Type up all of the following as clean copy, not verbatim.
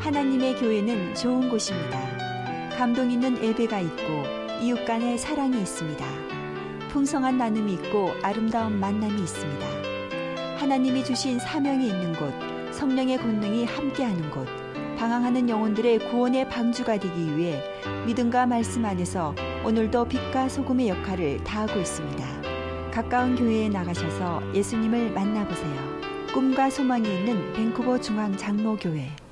하나님의 교회는 좋은 곳입니다. 감동 있는 예배가 있고 이웃 간의 사랑이 있습니다. 풍성한 나눔이 있고 아름다운 만남이 있습니다. 하나님이 주신 사명이 있는 곳, 성령의 권능이 함께하는 곳, 방황하는 영혼들의 구원의 방주가 되기 위해 믿음과 말씀 안에서 오늘도 빛과 소금의 역할을 다하고 있습니다. 가까운 교회에 나가셔서 예수님을 만나보세요. 꿈과 소망이 있는 밴쿠버 중앙 장로교회.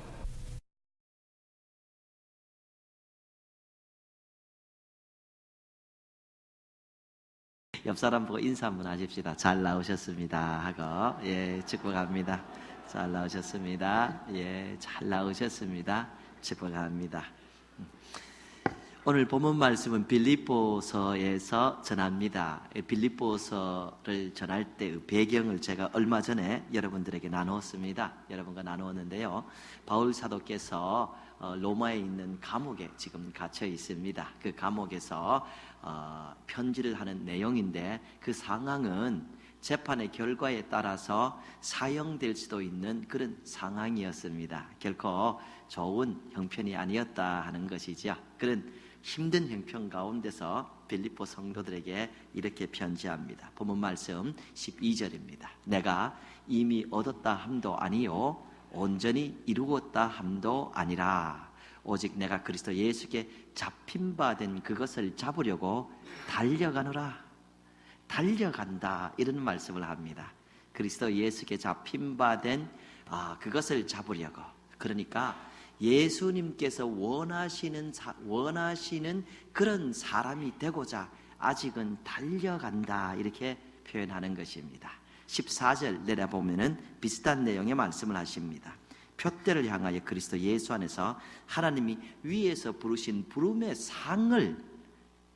옆 사람 보고 인사 한번 하십시다. 잘 나오셨습니다 하고, 예, 축복합니다. 잘 나오셨습니다. 예, 잘 나오셨습니다. 축복합니다. 오늘 본문 말씀은 빌립보서에서 전합니다. 빌립보서를 전할 때의 배경을 제가 얼마 전에 여러분들에게 나누었습니다. 여러분과 나누었는데요, 바울 사도께서 로마에 있는 감옥에 지금 갇혀 있습니다. 그 감옥에서 편지를 하는 내용인데, 그 상황은 재판의 결과에 따라서 사형될 수도 있는 그런 상황이었습니다. 결코 좋은 형편이 아니었다 하는 것이죠. 그런 힘든 형편 가운데서 빌립보 성도들에게 이렇게 편지합니다. 본문 말씀 12절입니다. 내가 이미 얻었다 함도 아니요 온전히 이루었다 함도 아니라 오직 내가 그리스도 예수께 잡힌 바 된 그것을 잡으려고 달려가노라. 달려간다, 이런 말씀을 합니다. 그리스도 예수께 잡힌 바 된 그것을 잡으려고. 그러니까 예수님께서 원하시는 그런 사람이 되고자 아직은 달려간다, 이렇게 표현하는 것입니다. 14절 내려보면은 비슷한 내용의 말씀을 하십니다. 표대를 향하여 그리스도 예수 안에서 하나님이 위에서 부르신 부름의 상을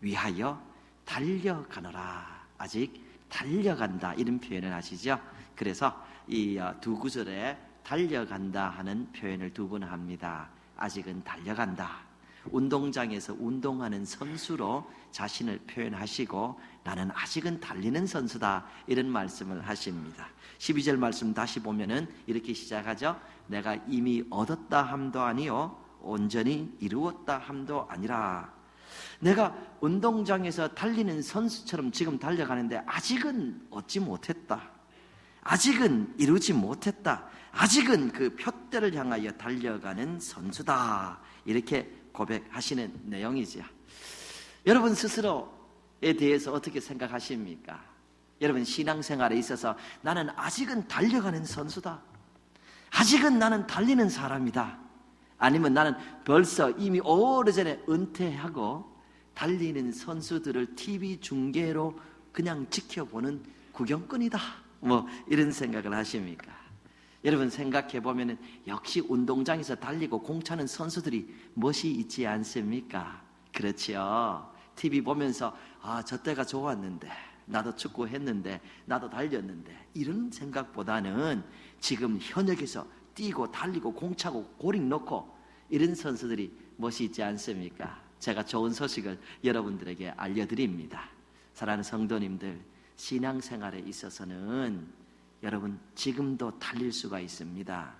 위하여 달려가노라. 아직 달려간다, 이런 표현을 하시죠. 그래서 이 두 구절에 달려간다 하는 표현을 두 번 합니다. 아직은 달려간다. 운동장에서 운동하는 선수로 자신을 표현하시고, 나는 아직은 달리는 선수다, 이런 말씀을 하십니다. 12절 말씀 다시 보면은 이렇게 시작하죠. 내가 이미 얻었다 함도 아니요 온전히 이루었다 함도 아니라. 내가 운동장에서 달리는 선수처럼 지금 달려가는데 아직은 얻지 못했다. 아직은 이루지 못했다. 아직은 그 표대를 향하여 달려가는 선수다, 이렇게 고백하시는 내용이죠. 여러분 스스로에 대해서 어떻게 생각하십니까? 여러분 신앙생활에 있어서 나는 아직은 달려가는 선수다, 아직은 나는 달리는 사람이다, 아니면 나는 벌써 이미 오래전에 은퇴하고 달리는 선수들을 TV 중계로 그냥 지켜보는 구경꾼이다, 뭐 이런 생각을 하십니까? 여러분 생각해 보면 역시 운동장에서 달리고 공 차는 선수들이 멋이 있지 않습니까? 그렇지요. TV 보면서 저 때가 좋았는데, 나도 축구했는데, 나도 달렸는데, 이런 생각보다는 지금 현역에서 뛰고 달리고 공 차고 고링 넣고 이런 선수들이 멋이 있지 않습니까? 제가 좋은 소식을 여러분들에게 알려드립니다. 사랑하는 성도님들, 신앙생활에 있어서는 여러분 지금도 달릴 수가 있습니다.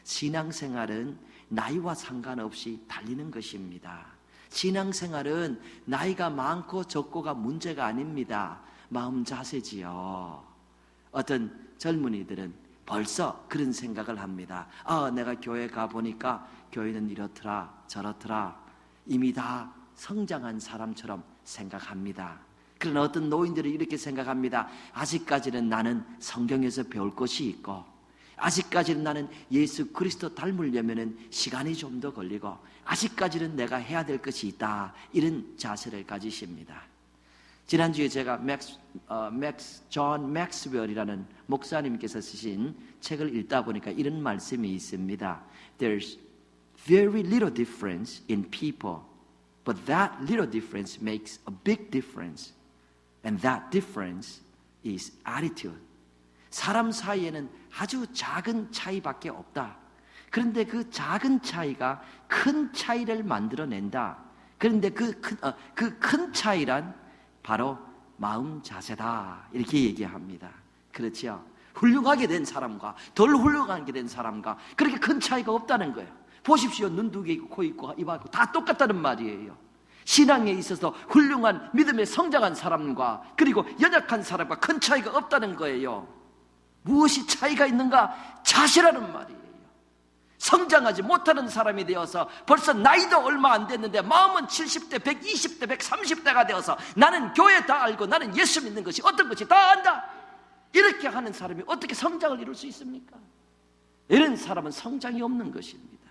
신앙생활은 나이와 상관없이 달리는 것입니다. 신앙생활은 나이가 많고 적고가 문제가 아닙니다. 마음 자세지요. 어떤 젊은이들은 벌써 그런 생각을 합니다. 내가 교회 가보니까 교회는 이렇더라 저렇더라, 이미 다 성장한 사람처럼 생각합니다. 그러나 어떤 노인들이 이렇게 생각합니다. 아직까지는 나는 성경에서 배울 것이 있고, 아직까지는 나는 예수 그리스도 닮으려면 시간이 좀 더 걸리고, 아직까지는 내가 해야 될 것이 있다, 이런 자세를 가지십니다. 지난주에 제가 존 맥스웰이라는 목사님께서 쓰신 책을 읽다 보니까 이런 말씀이 있습니다. There's very little difference in people, but that little difference makes a big difference. And that difference is attitude. 사람 사이에는 아주 작은 차이밖에 없다. 그런데 그 작은 차이가 큰 차이를 만들어낸다. 그런데 그 큰 차이란 바로 마음 자세다, 이렇게 얘기합니다. 그렇죠? 훌륭하게 된 사람과 덜 훌륭하게 된 사람과 그렇게 큰 차이가 없다는 거예요. 보십시오. 눈 2개 있고 코 있고 입 있고 다 똑같다는 말이에요. 신앙에 있어서 훌륭한 믿음에 성장한 사람과 그리고 연약한 사람과 큰 차이가 없다는 거예요. 무엇이 차이가 있는가? 자세라는 말이에요. 성장하지 못하는 사람이 되어서 벌써 나이도 얼마 안 됐는데 마음은 70대, 120대, 130대가 되어서 나는 교회 다 알고 나는 예수 믿는 것이 어떤 것이 다 안다, 이렇게 하는 사람이 어떻게 성장을 이룰 수 있습니까? 이런 사람은 성장이 없는 것입니다.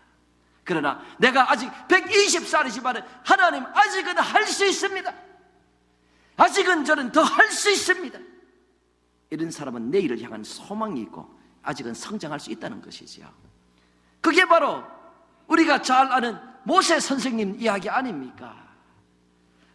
그러나 내가 아직 120살이지만 하나님 아직은 할 수 있습니다. 아직은 저는 더 할 수 있습니다. 이런 사람은 내일을 향한 소망이 있고 아직은 성장할 수 있다는 것이지요. 그게 바로 우리가 잘 아는 모세 선생님 이야기 아닙니까?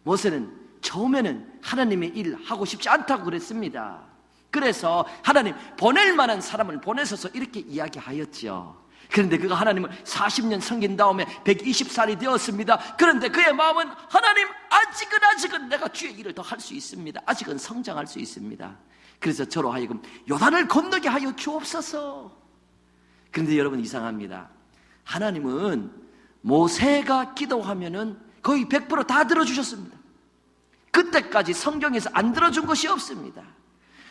모세는 처음에는 하나님의 일 하고 싶지 않다고 그랬습니다. 그래서 하나님 보낼 만한 사람을 보내셔서 이렇게 이야기하였죠. 그런데 그가 하나님을 40년 섬긴 다음에 120살이 되었습니다. 그런데 그의 마음은 하나님 아직은 내가 주의 일을 더 할 수 있습니다. 아직은 성장할 수 있습니다. 그래서 저로 하여금 요단을 건너게 하여 주옵소서. 그런데 여러분 이상합니다. 하나님은 모세가 기도하면은 거의 100% 다 들어주셨습니다. 그때까지 성경에서 안 들어준 것이 없습니다.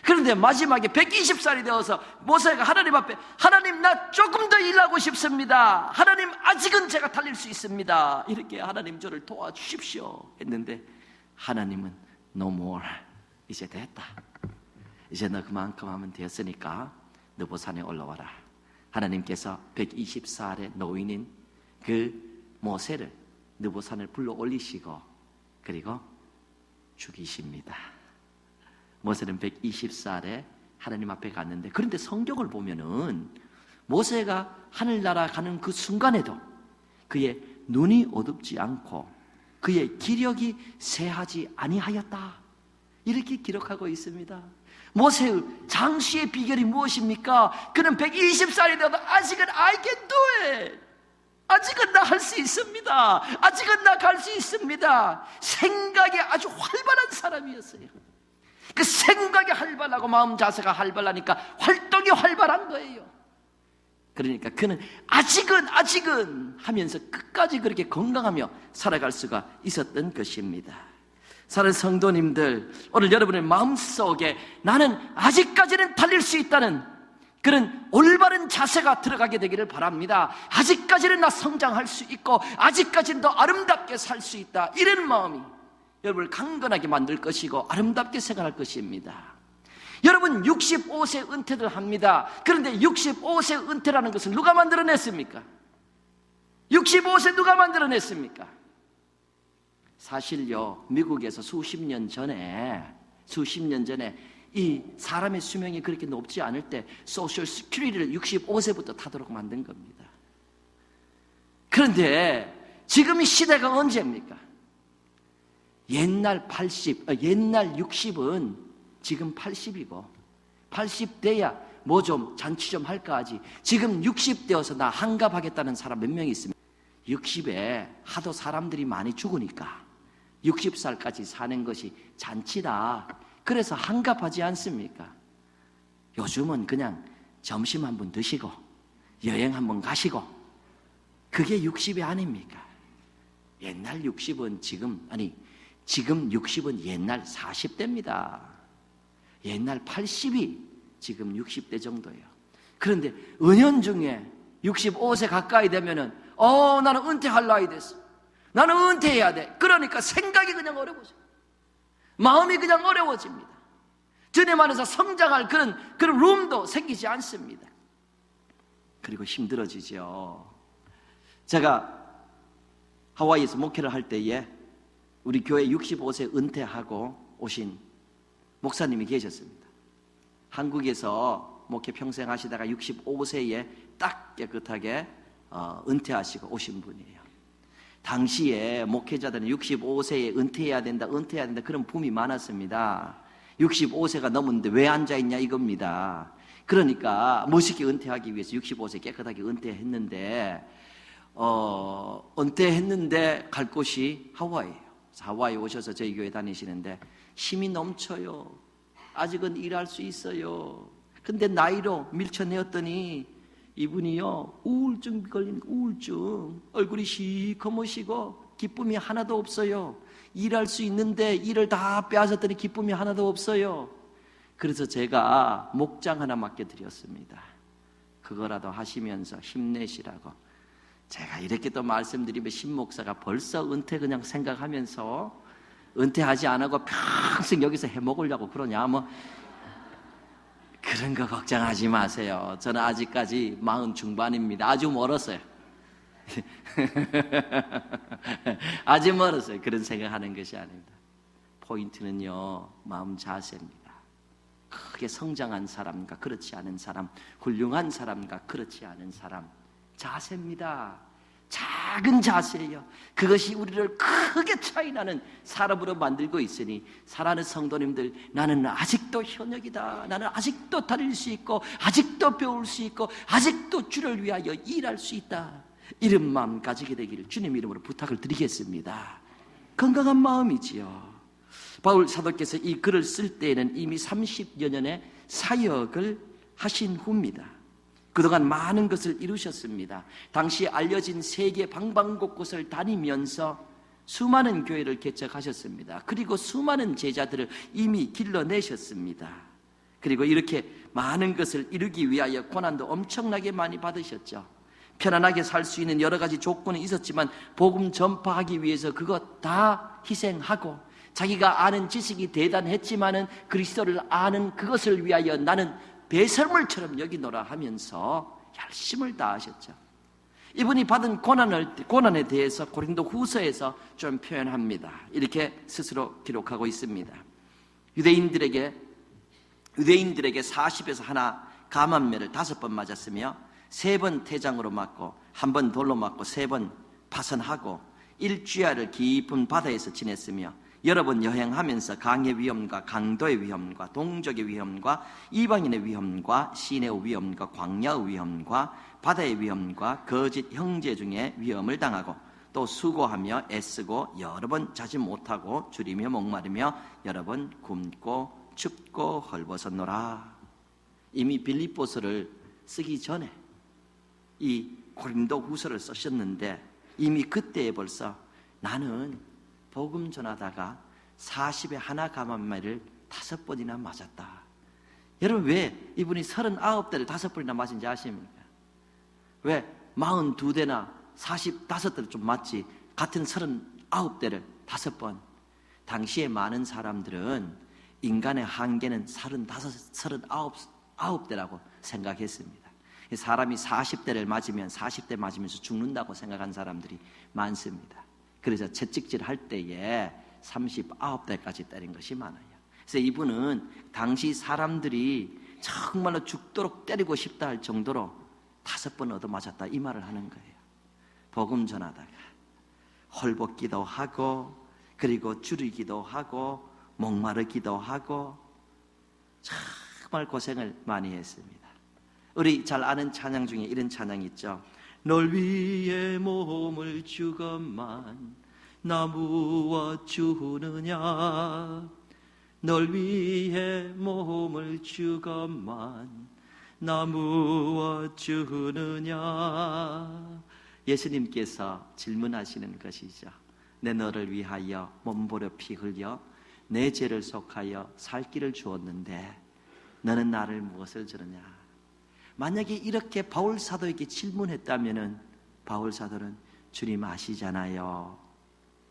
그런데 마지막에 120살이 되어서 모세가 하나님 앞에 하나님 나 조금 더 일하고 싶습니다. 하나님 아직은 제가 달릴 수 있습니다. 이렇게 하나님 저를 도와주십시오 했는데 하나님은 no more, 이제 됐다. 이제 너 그만큼 하면 되었으니까 느보산에 올라와라. 하나님께서 120살의 노인인 그 모세를 느보산을 불러 올리시고 그리고 죽이십니다. 모세는 120살에 하나님 앞에 갔는데, 그런데 성경을 보면은 모세가 하늘나라 가는 그 순간에도 그의 눈이 어둡지 않고 그의 기력이 쇠하지 아니하였다, 이렇게 기록하고 있습니다. 모세의 장수의 비결이 무엇입니까? 그는 120살이 되어도 아직은 I can do it, 아직은 나 할 수 있습니다, 아직은 나 갈 수 있습니다. 생각이 아주 활발한 사람이었어요. 그 생각이 활발하고 마음 자세가 활발하니까 활동이 활발한 거예요. 그러니까 그는 아직은 하면서 끝까지 그렇게 건강하며 살아갈 수가 있었던 것입니다. 사랑하는 성도님들, 오늘 여러분의 마음속에 나는 아직까지는 달릴 수 있다는 그런 올바른 자세가 들어가게 되기를 바랍니다. 아직까지는 나 성장할 수 있고 아직까지는 더 아름답게 살 수 있다, 이런 마음이 여러분을 강건하게 만들 것이고 아름답게 생활할 것입니다. 여러분 65세 은퇴를 합니다. 그런데 65세 은퇴라는 것을 누가 만들어냈습니까? 65세 누가 만들어냈습니까? 사실요, 미국에서 수십 년 전에 이 사람의 수명이 그렇게 높지 않을 때 소셜 시큐리티를 65세부터 타도록 만든 겁니다. 그런데 지금 이 시대가 언제입니까? 옛날 60은 지금 80이고 80대야 뭐 좀 잔치 좀 할까 하지, 지금 60되어서 나 한갑하겠다는 사람 몇 명 있습니다. 60에 하도 사람들이 많이 죽으니까 60살까지 사는 것이 잔치다, 그래서 한갑하지 않습니까? 요즘은 그냥 점심 한번 드시고 여행 한번 가시고, 그게 60이 아닙니까? 옛날 60은 지금 60은 옛날 40대입니다. 옛날 80이 지금 60대 정도예요. 그런데 은연중에 65세 가까이 되면은 나는 은퇴할 나이 됐어, 나는 은퇴해야 돼. 그러니까 생각이 그냥 어려워져, 마음이 그냥 어려워집니다. 주님 안에서 성장할 그런 룸도 생기지 않습니다. 그리고 힘들어지죠. 제가 하와이에서 목회를 할 때에 우리 교회 65세 은퇴하고 오신 목사님이 계셨습니다. 한국에서 목회 평생 하시다가 65세에 딱 깨끗하게 은퇴하시고 오신 분이에요. 당시에 목회자들은 65세에 은퇴해야 된다 그런 붐이 많았습니다. 65세가 넘었는데 왜 앉아있냐 이겁니다. 그러니까 멋있게 은퇴하기 위해서 65세 깨끗하게 은퇴했는데 갈 곳이 하와이예요. 하와이 오셔서 저희 교회 다니시는데 힘이 넘쳐요. 아직은 일할 수 있어요. 근데 나이로 밀쳐내었더니 이분이요 우울증 걸린 우울증, 얼굴이 시커머시고 기쁨이 하나도 없어요. 일할 수 있는데 일을 다 빼앗았더니 기쁨이 하나도 없어요. 그래서 제가 목장 하나 맡겨드렸습니다. 그거라도 하시면서 힘내시라고. 제가 이렇게 또 말씀드리면 신목사가 벌써 은퇴 그냥 생각하면서 은퇴하지 않고 평생 여기서 해먹으려고 그러냐, 뭐 그런 거 걱정하지 마세요. 저는 아직까지 40 중반입니다. 아주 멀었어요. 아주 멀었어요. 그런 생각하는 것이 아닙니다. 포인트는요, 마음 자세입니다. 크게 성장한 사람과 그렇지 않은 사람, 훌륭한 사람과 그렇지 않은 사람, 자세입니다. 작은 자세예요. 그것이 우리를 크게 차이나는 사람으로 만들고 있으니, 사랑하는 성도님들, 나는 아직도 현역이다, 나는 아직도 다닐 수 있고 아직도 배울 수 있고 아직도 주를 위하여 일할 수 있다, 이런 마음 가지게 되기를 주님 이름으로 부탁을 드리겠습니다. 건강한 마음이지요. 바울 사도께서 이 글을 쓸 때에는 이미 30여 년의 사역을 하신 후입니다. 그동안 많은 것을 이루셨습니다. 당시 알려진 세계 방방곳곳을 다니면서 수많은 교회를 개척하셨습니다. 그리고 수많은 제자들을 이미 길러내셨습니다. 그리고 이렇게 많은 것을 이루기 위하여 고난도 엄청나게 많이 받으셨죠. 편안하게 살 수 있는 여러 가지 조건이 있었지만 복음 전파하기 위해서 그것 다 희생하고, 자기가 아는 지식이 대단했지만은 그리스도를 아는 그것을 위하여 나는 배설물처럼 여기노라 하면서 열심을 다하셨죠. 이분이 받은 고난에 대해서 고린도 후서에서 좀 표현합니다. 이렇게 스스로 기록하고 있습니다. 유대인들에게 40에서 하나 감암매를 5번 맞았으며 3번 태장으로 맞고 1번 돌로 맞고 3번 파선하고 일주야를 깊은 바다에서 지냈으며 여러 번 여행하면서 강의 위험과 강도의 위험과 동족의 위험과 이방인의 위험과 시내의 위험과 광야의 위험과 바다의 위험과 거짓 형제 중에 위험을 당하고, 또 수고하며 애쓰고 여러 번 자지 못하고 줄이며 목마르며 여러 번 굶고 춥고 헐벗었노라. 이미 빌립보서를 쓰기 전에 이 고린도 후서를 쓰셨는데, 이미 그때에 벌써 나는 복음 전하다가 40에 하나 감암매를 5번이나 맞았다. 여러분, 왜 이분이 39대를 5번이나 맞은지 아십니까? 왜 42대나 45대를 좀 맞지 같은 39대를 5번? 당시에 많은 사람들은 인간의 한계는 39대라고 생각했습니다. 사람이 40대를 맞으면 40대 맞으면서 죽는다고 생각한 사람들이 많습니다. 그래서 채찍질 할 때에 39대까지 때린 것이 많아요. 그래서 이분은 당시 사람들이 정말로 죽도록 때리고 싶다 할 정도로 5번 얻어맞았다, 이 말을 하는 거예요. 복음 전하다가 헐벗기도 하고, 그리고 줄이기도 하고, 목마르기도 하고, 정말 고생을 많이 했습니다. 우리 잘 아는 찬양 중에 이런 찬양이 있죠. 널 위해 몸을 주건만 나 무엇주느냐, 널 위해 몸을 주건만 나 무엇주느냐. 예수님께서 질문하시는 것이죠. 내 너를 위하여 몸보려 피 흘려 내 죄를 속하여 살 길을 주었는데 너는 나를 무엇을 주느냐. 만약에 이렇게 바울 사도에게 질문했다면은 바울 사도는 주님 아시잖아요.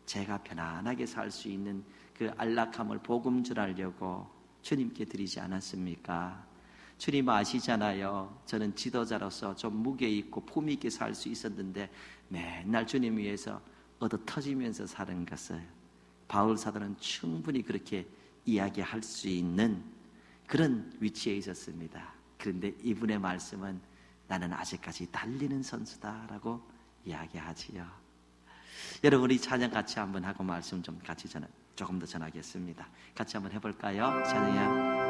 제가 편안하게 살 수 있는 그 안락함을 복음 전하려고 주님께 드리지 않았습니까? 주님 아시잖아요. 저는 지도자로서 좀 무게 있고 품위 있게 살 수 있었는데 맨날 주님 위해서 얻어 터지면서 사는 것을 바울 사도는 충분히 그렇게 이야기할 수 있는 그런 위치에 있었습니다. 그런데 이분의 말씀은 나는 아직까지 달리는 선수다라고 이야기하지요. 여러분, 우리 찬양 같이 한번 하고 말씀 좀 같이 조금 더 전하겠습니다. 같이 한번 해볼까요? 찬양이야.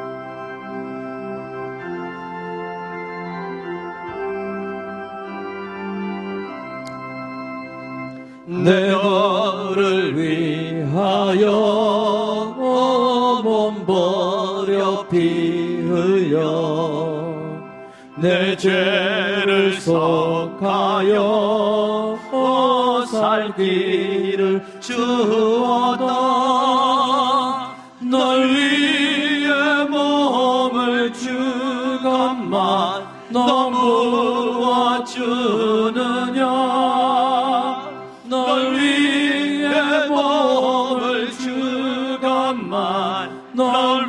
내 너를 위하여 몸버려 피 흘려 내 죄 죄를 속하여 살기를 주었다. 널 위해 몸을 주건만 너무 주느냐. 널 위해 몸을 주건만 널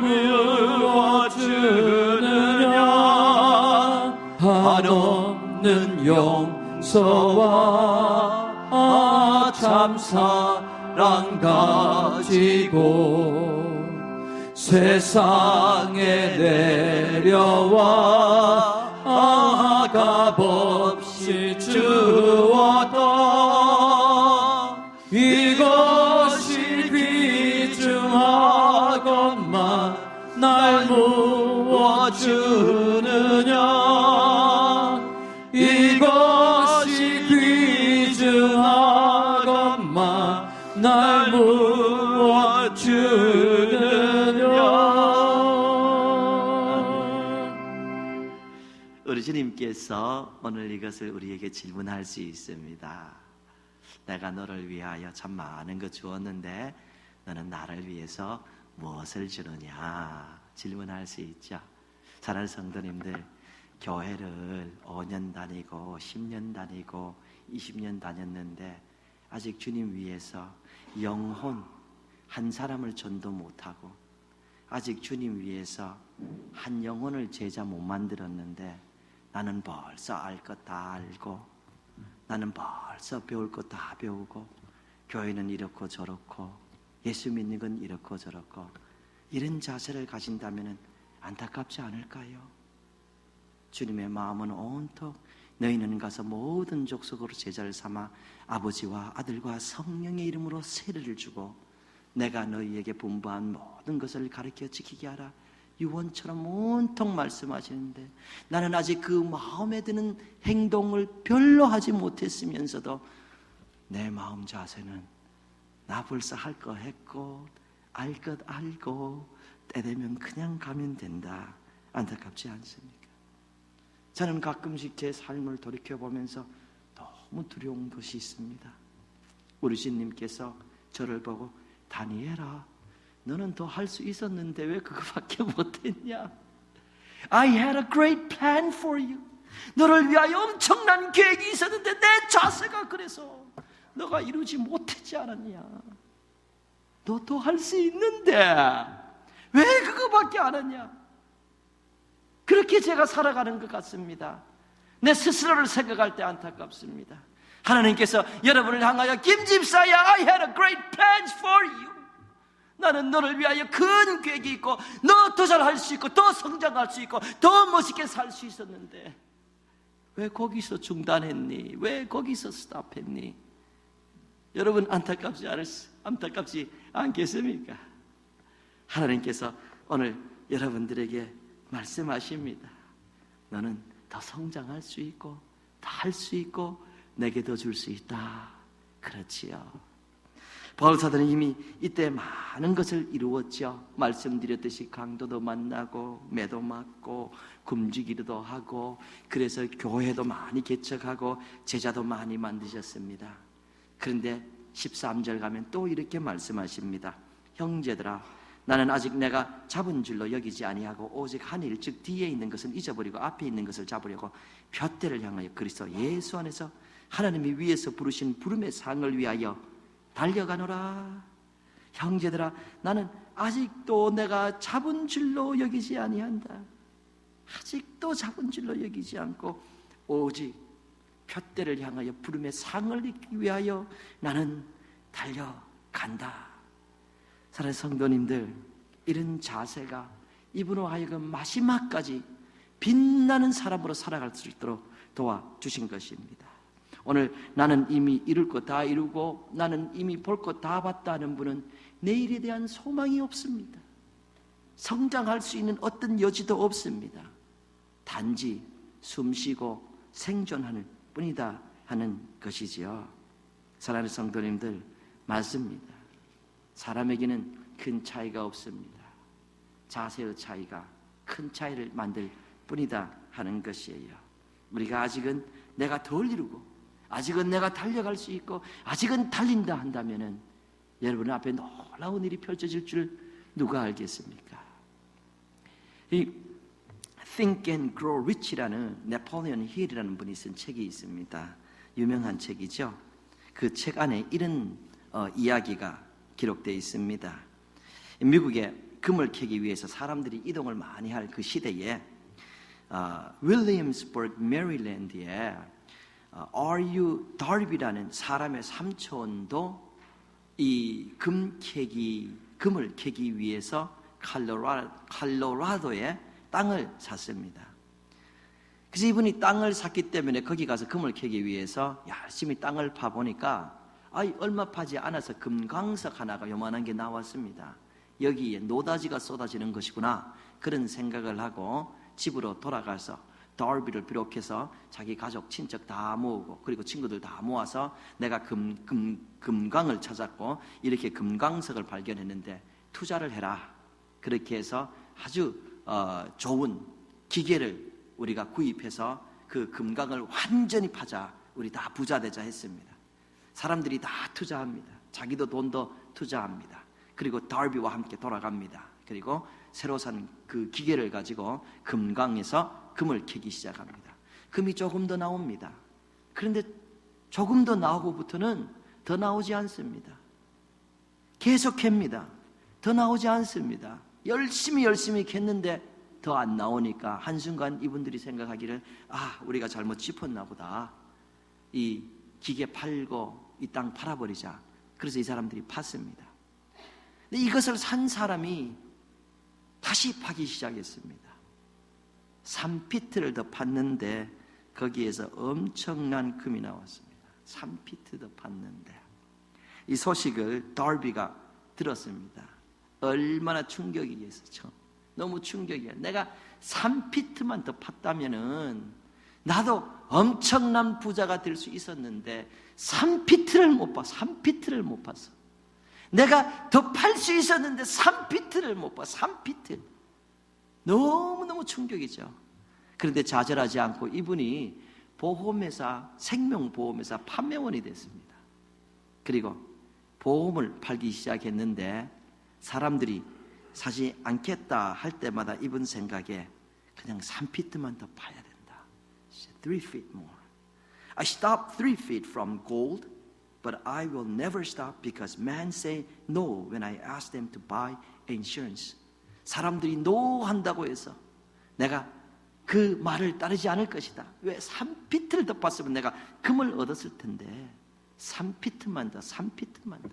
주느냐. 한없는 용서와 참 사랑 가지고 세상에 내려와 값없이 주었다. 이것이 귀중하건만 날 무엇 주느냐. 이것이 귀중하건만 날 무엇 주느냐. 우리 주님께서 오늘 이것을 우리에게 질문할 수 있습니다. 내가 너를 위하여 참 많은 것 주었는데 너는 나를 위해서 무엇을 주느냐 질문할 수 있죠. 사랑하는 성도님들, 교회를 5년 다니고 10년 다니고 20년 다녔는데 아직 주님 위해서 영혼 한 사람을 전도 못하고 아직 주님 위해서 한 영혼을 제자 못 만들었는데 나는 벌써 알 것 다 알고 나는 벌써 배울 것 다 배우고 교회는 이렇고 저렇고 예수 믿는 건 이렇고 저렇고 이런 자세를 가진다면 안타깝지 않을까요? 주님의 마음은 온통 너희는 가서 모든 족속으로 제자를 삼아 아버지와 아들과 성령의 이름으로 세례를 주고 내가 너희에게 분부한 모든 것을 가르쳐 지키게 하라. 유언처럼 온통 말씀하시는데 나는 아직 그 마음에 드는 행동을 별로 하지 못했으면서도 내 마음 자세는 나 벌써 할 거 했고 알 것 알고 때 되면 그냥 가면 된다. 안타깝지 않습니까? 저는 가끔씩 제 삶을 돌이켜보면서 너무 두려운 것이 있습니다. 우리 주님께서 저를 보고 다니엘아, 너는 더 할 수 있었는데 왜 그거밖에 못했냐? I had a great plan for you. 너를 위하여 엄청난 계획이 있었는데 내 자세가 그래서 너가 이루지 못했지 않았냐? 너 더 할 수 있는데 왜 그거밖에 안 했냐? 그렇게 제가 살아가는 것 같습니다. 내 스스로를 생각할 때 안타깝습니다. 하나님께서 여러분을 향하여 김집사야, I had a great plan for you. 나는 너를 위하여 큰 계획이 있고 너 더 잘할 수 있고 더 성장할 수 있고 더 멋있게 살 수 있었는데 왜 거기서 중단했니? 왜 거기서 스탑했니? 여러분 안타깝지 않겠습니까? 하나님께서 오늘 여러분들에게 말씀하십니다. 너는 더 성장할 수 있고 더 할 수 있고 내게 더 줄 수 있다. 그렇지요. 바울 사도는 이미 이때 많은 것을 이루었죠. 말씀드렸듯이 강도도 만나고 매도 맞고 굶주기도 하고 그래서 교회도 많이 개척하고 제자도 많이 만드셨습니다. 그런데 13절 가면 또 이렇게 말씀하십니다. 형제들아, 나는 아직 내가 잡은 줄로 여기지 아니하고 오직 한 일, 즉 뒤에 있는 것은 잊어버리고 앞에 있는 것을 잡으려고 푯대를 향하여 그리스도 예수 안에서 하나님이 위에서 부르신 부름의 상을 위하여 달려가노라. 형제들아, 나는 아직도 내가 잡은 줄로 여기지 아니한다. 아직도 잡은 줄로 여기지 않고 오직 푯대를 향하여 부름의 상을 얻기 위하여 나는 달려간다. 사랑하는 성도님들, 이런 자세가 이분으로 하여금 마지막까지 빛나는 사람으로 살아갈 수 있도록 도와주신 것입니다. 오늘 나는 이미 이룰 것 다 이루고 나는 이미 볼 것 다 봤다는 분은 내일에 대한 소망이 없습니다. 성장할 수 있는 어떤 여지도 없습니다. 단지 숨쉬고 생존하는 뿐이다 하는 것이지요. 사랑하는 성도님들, 맞습니다. 사람에게는 큰 차이가 없습니다. 자세의 차이가 큰 차이를 만들 뿐이다 하는 것이에요. 우리가 아직은 내가 덜 이루고 아직은 내가 달려갈 수 있고 아직은 달린다 한다면은 여러분 앞에 놀라운 일이 펼쳐질 줄 누가 알겠습니까? 이 Think and Grow Rich라는 네폴리언 힐이라는 분이 쓴 책이 있습니다. 유명한 책이죠. 그 책 안에 이런 이야기가 기록되어 있습니다. 미국에 금을 캐기 위해서 사람들이 이동을 많이 할 그 시대에 윌리엄스버그 메릴랜드에 R.U. 달비라는 사람의 삼촌도 이 금을 캐기 위해서 컬로라도에 땅을 샀습니다. 그래서 이분이 땅을 샀기 때문에 거기 가서 금을 캐기 위해서 열심히 땅을 파보니까 얼마 파지 않아서 금광석 하나가 요만한 게 나왔습니다. 여기에 노다지가 쏟아지는 것이구나 그런 생각을 하고 집으로 돌아가서 달비를 비롯해서 자기 가족 친척 다 모으고 그리고 친구들 다 모아서 내가 금광을 찾았고 이렇게 금광석을 발견했는데 투자를 해라. 그렇게 해서 아주 좋은 기계를 우리가 구입해서 그 금광을 완전히 파자. 우리 다 부자 되자 했습니다. 사람들이 다 투자합니다. 자기도 돈도 투자합니다. 그리고 달비와 함께 돌아갑니다. 그리고 새로 산 그 기계를 가지고 금광에서 금을 캐기 시작합니다. 금이 조금 더 나옵니다. 그런데 조금 더 나오고부터는 더 나오지 않습니다. 계속 캡니다. 더 나오지 않습니다. 열심히 캤는데 더 안 나오니까 한순간 이분들이 생각하기를 우리가 잘못 짚었나 보다. 이 기계 팔고 이 땅 팔아버리자. 그래서 이 사람들이 팠습니다. 근데 이것을 산 사람이 다시 파기 시작했습니다. 3피트를 더 팠는데 거기에서 엄청난 금이 나왔습니다. 3피트 더 팠는데 이 소식을 달비가 들었습니다. 얼마나 충격이겠어요. 너무 충격이야. 내가 3피트만 더 팠다면은 나도 엄청난 부자가 될 수 있었는데 3피트를 못 봐. 3피트를 못 봤어. 내가 더 팔 수 있었는데 3피트를 못 봐. 3피트. 너무너무 충격이죠. 그런데 좌절하지 않고 이분이 보험회사, 생명보험회사 판매원이 됐습니다. 그리고 보험을 팔기 시작했는데 사람들이 사지 않겠다 할 때마다 이분 생각에 그냥 3피트만 더 파야 된다. 3 feet more. I stopped 3 feet from gold, but I will never stop because men say no when I ask them to buy insurance. 사람들이 no 한다고 해서 내가 그 말을 따르지 않을 것이다. 왜? 3피트를 더 팠으면 내가 금을 얻었을 텐데 3피트만 더, 3피트만 더.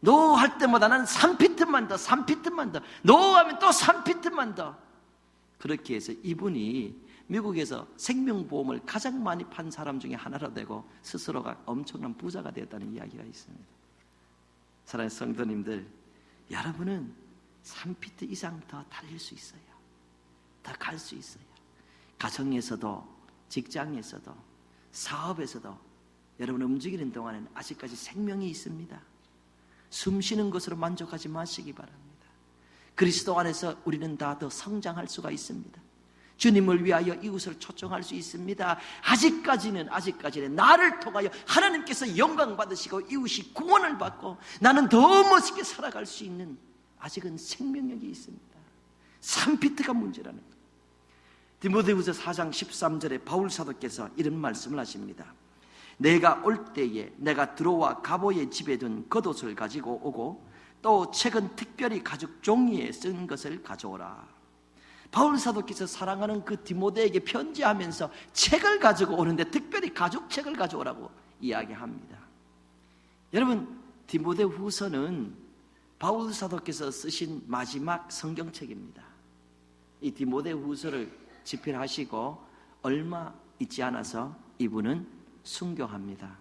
노 할 때마다 나는 3피트만 더, 3피트만 더. 노 하면 또 3피트만 더. 그렇게 해서 이분이 미국에서 생명보험을 가장 많이 판 사람 중에 하나로 되고 스스로가 엄청난 부자가 되었다는 이야기가 있습니다. 사랑하는 성도님들, 여러분은 3피트 이상 더 달릴 수 있어요. 더 갈 수 있어요. 가정에서도 직장에서도 사업에서도 여러분 움직이는 동안에는 아직까지 생명이 있습니다. 숨 쉬는 것으로 만족하지 마시기 바랍니다. 그리스도 안에서 우리는 다 더 성장할 수가 있습니다. 주님을 위하여 이웃을 초청할 수 있습니다. 아직까지는 나를 통하여 하나님께서 영광 받으시고 이웃이 구원을 받고 나는 더 멋있게 살아갈 수 있는 아직은 생명력이 있습니다. 3피트가 문제라는 거예요. 디모데후서 4장 13절에 바울 사도께서 이런 말씀을 하십니다. 내가 올 때에 내가 들어와 가보의 집에 둔 겉옷을 가지고 오고 또 책은 특별히 가죽 종이에 쓴 것을 가져오라. 바울 사도께서 사랑하는 그 디모데에게 편지하면서 책을 가지고 오는데 특별히 가죽책을 가져오라고 이야기합니다. 여러분, 디모데후서는 바울 사도께서 쓰신 마지막 성경책입니다. 이 디모데후서를 집필하시고 얼마 있지 않아서 이분은 순교합니다.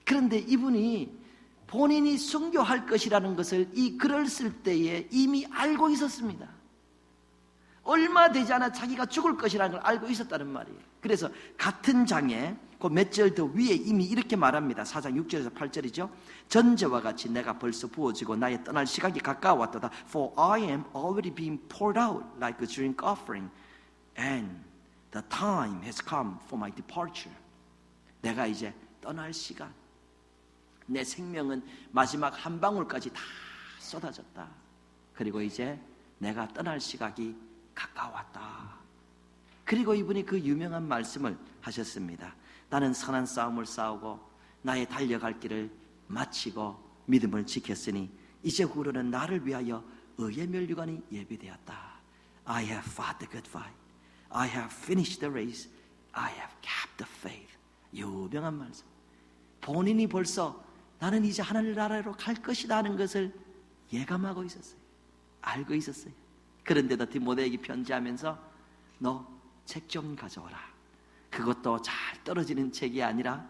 그런데 이분이 본인이 순교할 것이라는 것을 이 글을 쓸 때에 이미 알고 있었습니다. 얼마 되지 않아 자기가 죽을 것이라는 걸 알고 있었다는 말이에요. 그래서 같은 장에 그 몇 절 더 위에 이미 이렇게 말합니다. 4장 6절에서 8절이죠. 전제와 같이 내가 벌써 부어지고 나의 떠날 시각이 가까웠도다. For I am already being poured out like a drink offering, and The time has come for my departure. 내가 이제 떠날 시간. 내 생명은 마지막 한 방울까지 다 쏟아졌다. 그리고 이제 내가 떠날 시각이 가까웠다. 그리고 이분이 그 유명한 말씀을 하셨습니다. 나는 선한 싸움을 싸우고 나의 달려갈 길을 마치고 믿음을 지켰으니 이제 후로는 나를 위하여 의의 면류관이 예비되었다. I have fought the good fight. I have finished the race. I have kept the faith. 유명한 말씀. 본인이 벌써 나는 이제 하늘 나라로 갈 것이다 하는 것을 예감하고 있었어요. 알고 있었어요. 그런데도 디모데에게 편지하면서 너 책 좀 가져오라. 그것도 잘 떨어지는 책이 아니라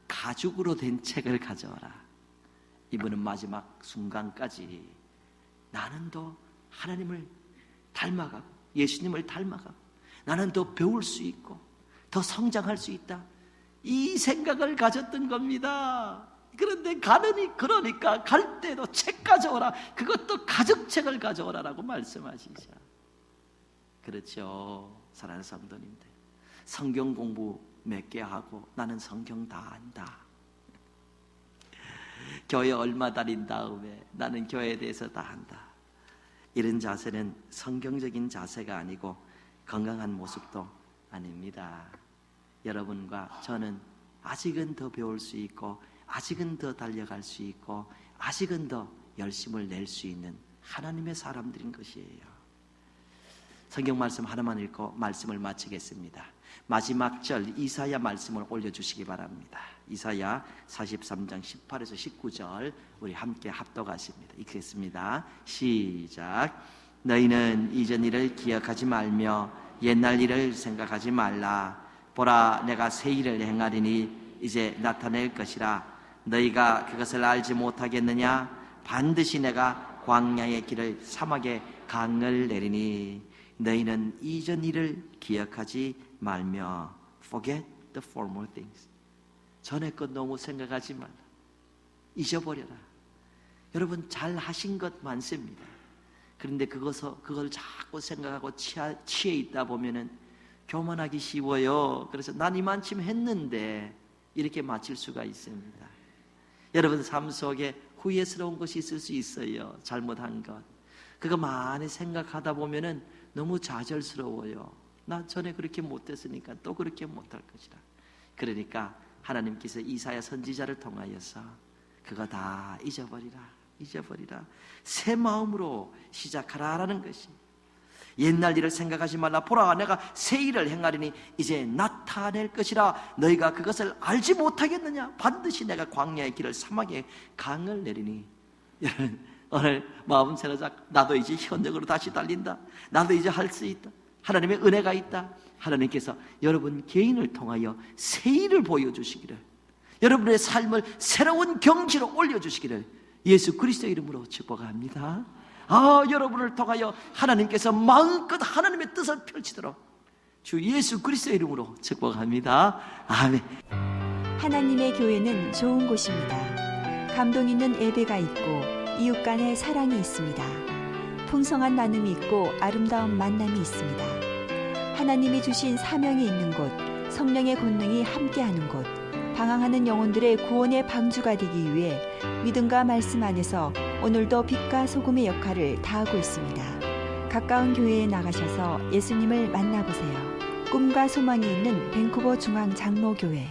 가죽으로 된 책을 가져오라. 이분은 마지막 순간까지 나는 더 하나님을 닮아가고 예수님을 닮아가고 나는 더 배울 수 있고 더 성장할 수 있다. 이 생각을 가졌던 겁니다. 그런데 그러니까 갈 때도 책 가져오라. 그것도 가죽책을 가져오라라고 말씀하시죠. 그렇죠. 사랑하는 성도님들, 성경 공부 몇 개 하고 나는 성경 다 안다. 교회 얼마 다닌 다음에 나는 교회에 대해서 다 안다. 이런 자세는 성경적인 자세가 아니고 건강한 모습도 아닙니다. 여러분과 저는 아직은 더 배울 수 있고 아직은 더 달려갈 수 있고 아직은 더 열심을 낼 수 있는 하나님의 사람들인 것이에요. 성경 말씀 하나만 읽고 말씀을 마치겠습니다. 마지막 절 이사야 말씀을 올려주시기 바랍니다. 이사야 43장 18에서 19절 우리 함께 합독하십니다. 읽겠습니다. 시작. 너희는 이전 일을 기억하지 말며 옛날 일을 생각하지 말라. 보라, 내가 새 일을 행하리니 이제 나타낼 것이라. 너희가 그것을 알지 못하겠느냐? 반드시 내가 광야의 길을 사막에 강을 내리니 너희는 이전 일을 기억하지 말며 forget the former things. 전에 것 너무 생각하지 말라. 잊어버려라. 여러분 잘 하신 것 많습니다. 그런데 그걸 자꾸 생각하고 취해 있다 보면은 교만하기 쉬워요. 그래서 난 이만큼 했는데 이렇게 마칠 수가 있습니다. 여러분 삶 속에 후회스러운 것이 있을 수 있어요. 잘못한 것. 그거 많이 생각하다 보면은 너무 좌절스러워요. 나 전에 그렇게 못했으니까 또 그렇게 못할 것이라. 그러니까 하나님께서 이사야 선지자를 통하여서 그거 다 잊어버리라. 새 마음으로 시작하라라는 것이. 옛날 일을 생각하지 말라. 보라, 내가 새 일을 행하리니 이제 나타낼 것이라. 너희가 그것을 알지 못하겠느냐? 반드시 내가 광야의 길을 사막에 강을 내리니. 여러분 오늘 마음 새로잡고 나도 이제 현역으로 다시 달린다. 나도 이제 할 수 있다. 하나님의 은혜가 있다. 하나님께서 여러분 개인을 통하여 새 일을 보여주시기를, 여러분의 삶을 새로운 경지로 올려주시기를 예수 그리스도의 이름으로 축복합니다. 여러분을 통하여 하나님께서 마음껏 하나님의 뜻을 펼치도록 주 예수 그리스도의 이름으로 축복합니다. 아멘. 하나님의 교회는 좋은 곳입니다. 감동 있는 예배가 있고 이웃 간의 사랑이 있습니다. 풍성한 나눔이 있고 아름다운 만남이 있습니다. 하나님이 주신 사명이 있는 곳, 성령의 권능이 함께하는 곳, 방황하는 영혼들의 구원의 방주가 되기 위해 믿음과 말씀 안에서 오늘도 빛과 소금의 역할을 다하고 있습니다. 가까운 교회에 나가셔서 예수님을 만나보세요. 꿈과 소망이 있는 밴쿠버 중앙 장로교회.